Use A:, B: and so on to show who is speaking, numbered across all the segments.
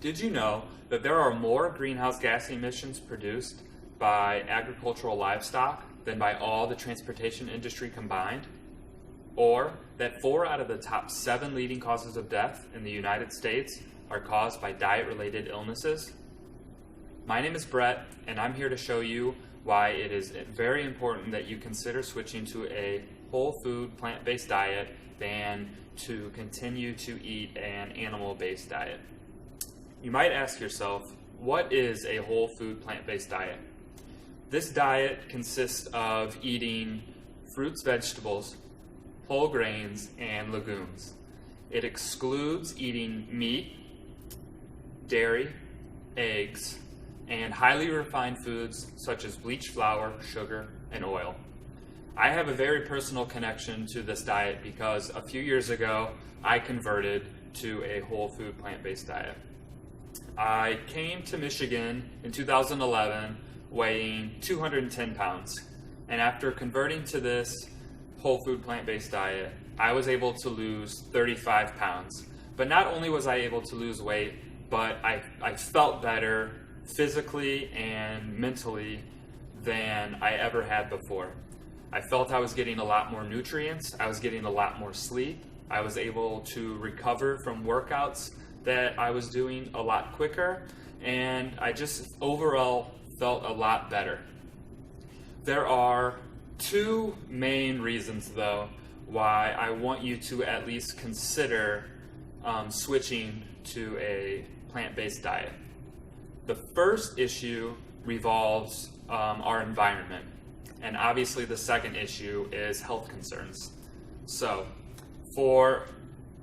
A: Did you know that there are more greenhouse gas emissions produced by agricultural livestock than by all the transportation industry combined? Or that 4 out of the top 7 leading causes of death in the United States are caused by diet-related illnesses? My name is Brett, and I'm here to show you why it is very important that you consider switching to a whole food, plant-based diet than to continue to eat an animal-based diet. You might ask yourself, what is a whole food, plant-based diet? This diet consists of eating fruits, vegetables, whole grains, and legumes. It excludes eating meat, dairy, eggs, and highly refined foods such as bleached flour, sugar, and oil. I have a very personal connection to this diet because a few years ago I converted to a whole food, plant-based diet. I came to Michigan in 2011 weighing 210 pounds, and after converting to this whole food, plant-based diet, I was able to lose 35 pounds. But not only was I able to lose weight, but I felt better physically and mentally than I ever had before. I felt I was getting a lot more nutrients, I was getting a lot more sleep, I was able to recover from workouts that I was doing a lot quicker, and I just overall felt a lot better. There are 2 main reasons though why I want you to at least consider switching to a plant-based diet. The first issue revolves our environment, and obviously the second issue is health concerns. So,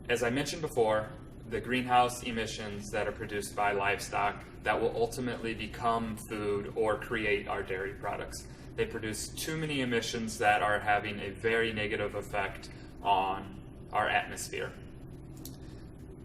A: as I mentioned before, the greenhouse emissions that are produced by livestock that will ultimately become food or create our dairy products. They produce too many emissions that are having a very negative effect on our atmosphere.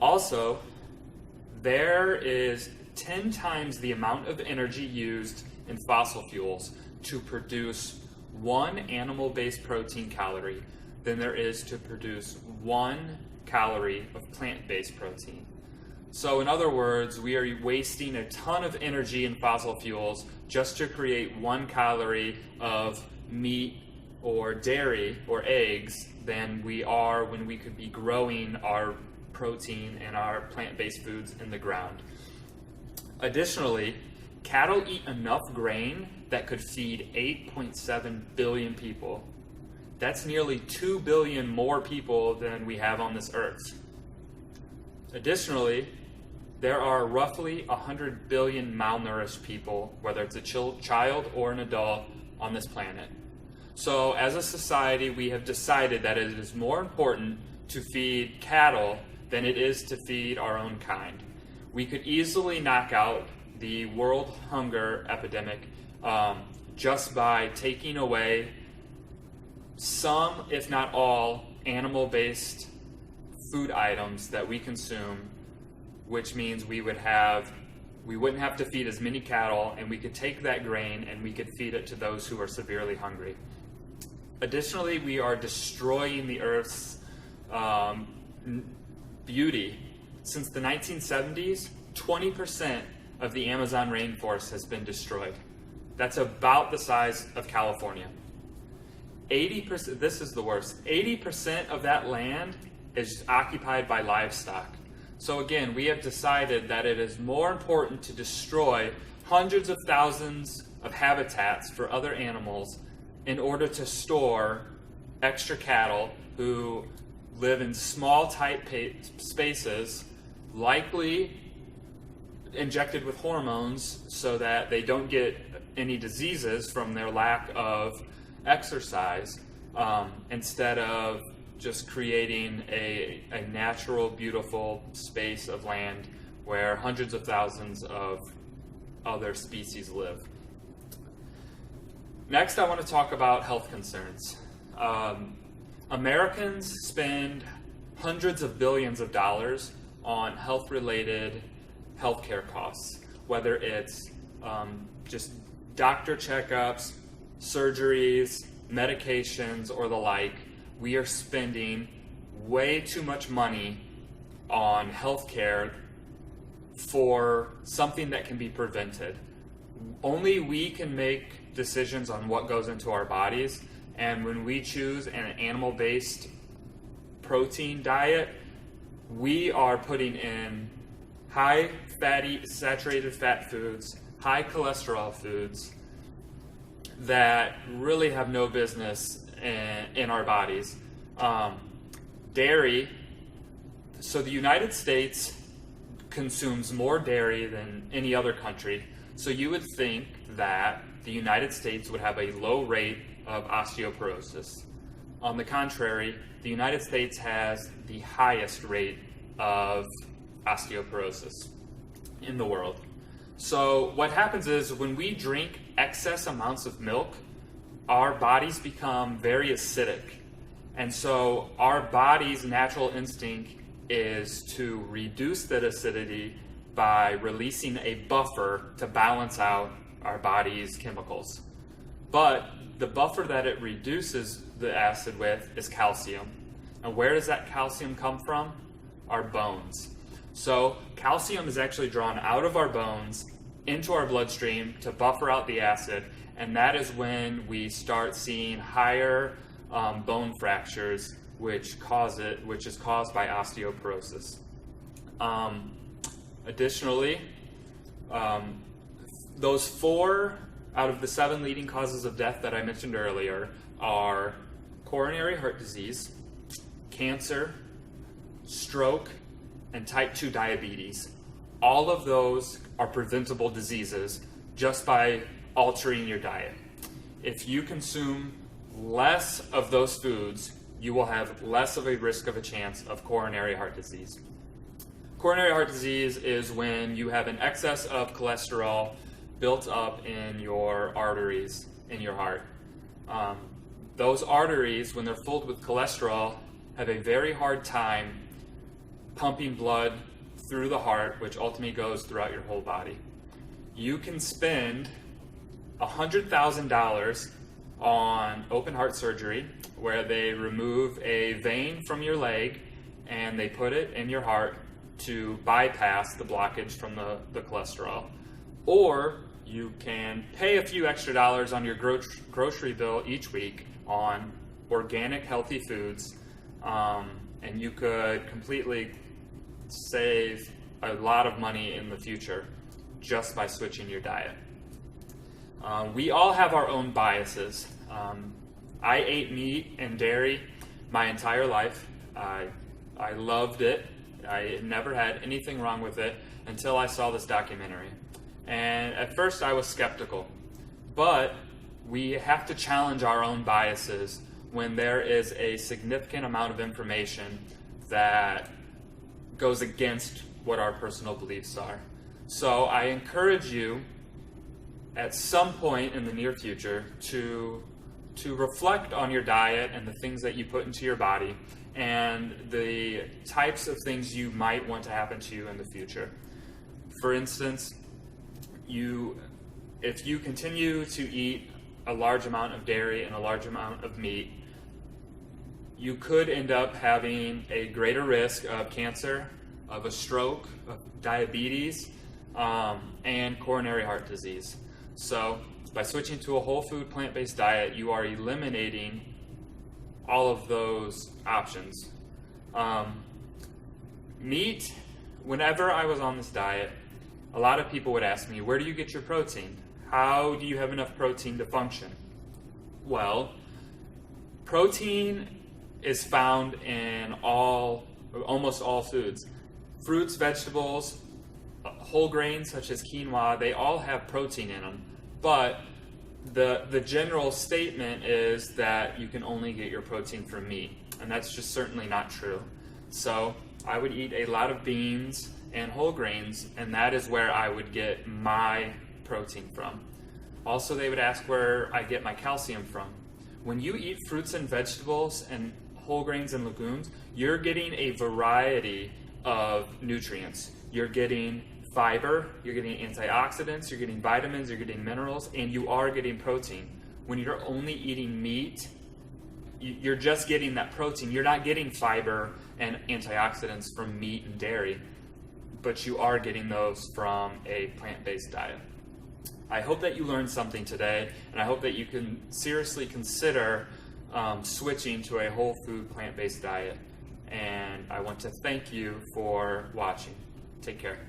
A: Also, there is 10 times the amount of energy used in fossil fuels to produce 1 animal-based protein calorie than there is to produce 1 calorie of plant-based protein. So in other words, we are wasting a ton of energy in fossil fuels just to create 1 calorie of meat or dairy or eggs than we are when we could be growing our protein and our plant-based foods in the ground. Additionally, cattle eat enough grain that could feed 8.7 billion people. That's nearly 2 billion more people than we have on this earth. Additionally, there are roughly 100 billion malnourished people, whether it's a child or an adult, on this planet. So as a society, we have decided that it is more important to feed cattle than it is to feed our own kind. We could easily knock out the world hunger epidemic just by taking away some, if not all, animal-based food items that we consume, which means we wouldn't have to feed as many cattle, and we could take that grain and we could feed it to those who are severely hungry. Additionally, we are destroying the Earth's beauty. Since the 1970s, 20% of the Amazon rainforest has been destroyed. That's about the size of California. 80%, this is the worst, 80% of that land is occupied by livestock. So again, we have decided that it is more important to destroy hundreds of thousands of habitats for other animals in order to store extra cattle who live in small, tight spaces, likely injected with hormones so that they don't get any diseases from their lack of exercise, instead of just creating a natural, beautiful space of land where hundreds of thousands of other species live. Next, I want to talk about health concerns. Americans spend hundreds of billions of dollars on health-related healthcare costs, whether it's just doctor checkups, surgeries, medications, or the like. We are spending way too much money on healthcare for something that can be prevented. Only we can make decisions on what goes into our bodies, and when we choose an animal-based protein diet, we are putting in high fatty, saturated fat foods, high cholesterol foods that really have no business in our bodies. Dairy, so the United States consumes more dairy than any other country, so you would think that the United States would have a low rate of osteoporosis. On the contrary, the United States has the highest rate of osteoporosis in the world. So what happens is when we drink excess amounts of milk, our bodies become very acidic. And so our body's natural instinct is to reduce that acidity by releasing a buffer to balance out our body's chemicals. But the buffer that it reduces the acid with is calcium. And where does that calcium come from? Our bones. So calcium is actually drawn out of our bones into our bloodstream to buffer out the acid, and that is when we start seeing higher bone fractures, which is caused by osteoporosis. Additionally, those 4 out of the 7 leading causes of death that I mentioned earlier are coronary heart disease, cancer, stroke, and type 2 diabetes. All of those are preventable diseases just by altering your diet. If you consume less of those foods, you will have less of a risk of a chance of coronary heart disease. Coronary heart disease is when you have an excess of cholesterol built up in your arteries in your heart. Those arteries, when they're filled with cholesterol, have a very hard time pumping blood through the heart, which ultimately goes throughout your whole body. You can spend $100,000 on open heart surgery, where they remove a vein from your leg and they put it in your heart to bypass the blockage from the cholesterol. Or you can pay a few extra dollars on your grocery bill each week on organic, healthy foods, and you could completely save a lot of money in the future just by switching your diet. We all have our own biases. I ate meat and dairy my entire life. I loved it. I never had anything wrong with it until I saw this documentary. And at first I was skeptical, but we have to challenge our own biases when there is a significant amount of information that goes against what our personal beliefs are. So I encourage you at some point in the near future to reflect on your diet and the things that you put into your body and the types of things you might want to happen to you in the future. For instance, if you continue to eat a large amount of dairy and a large amount of meat, you could end up having a greater risk of cancer, of a stroke, of diabetes, and coronary heart disease. So by switching to a whole food plant-based diet, you are eliminating all of those options. Meat, whenever I was on this diet, a lot of people would ask me, where do you get your protein? How do you have enough protein to function? Well, protein is found in almost all foods. Fruits, vegetables, whole grains such as quinoa, they all have protein in them. But the general statement is that you can only get your protein from meat, and that's just certainly not true. So I would eat a lot of beans and whole grains, and that is where I would get my protein from. Also, they would ask where I get my calcium from. When you eat fruits and vegetables and whole grains and legumes, you're getting a variety of nutrients. You're getting fiber, you're getting antioxidants, you're getting vitamins, you're getting minerals, and you are getting protein. When you're only eating meat, you're just getting that protein. You're not getting fiber and antioxidants from meat and dairy. but you are getting those from a plant-based diet. I hope that you learned something today, and I hope that you can seriously consider switching to a whole food plant-based diet. And I want to thank you for watching. Take care.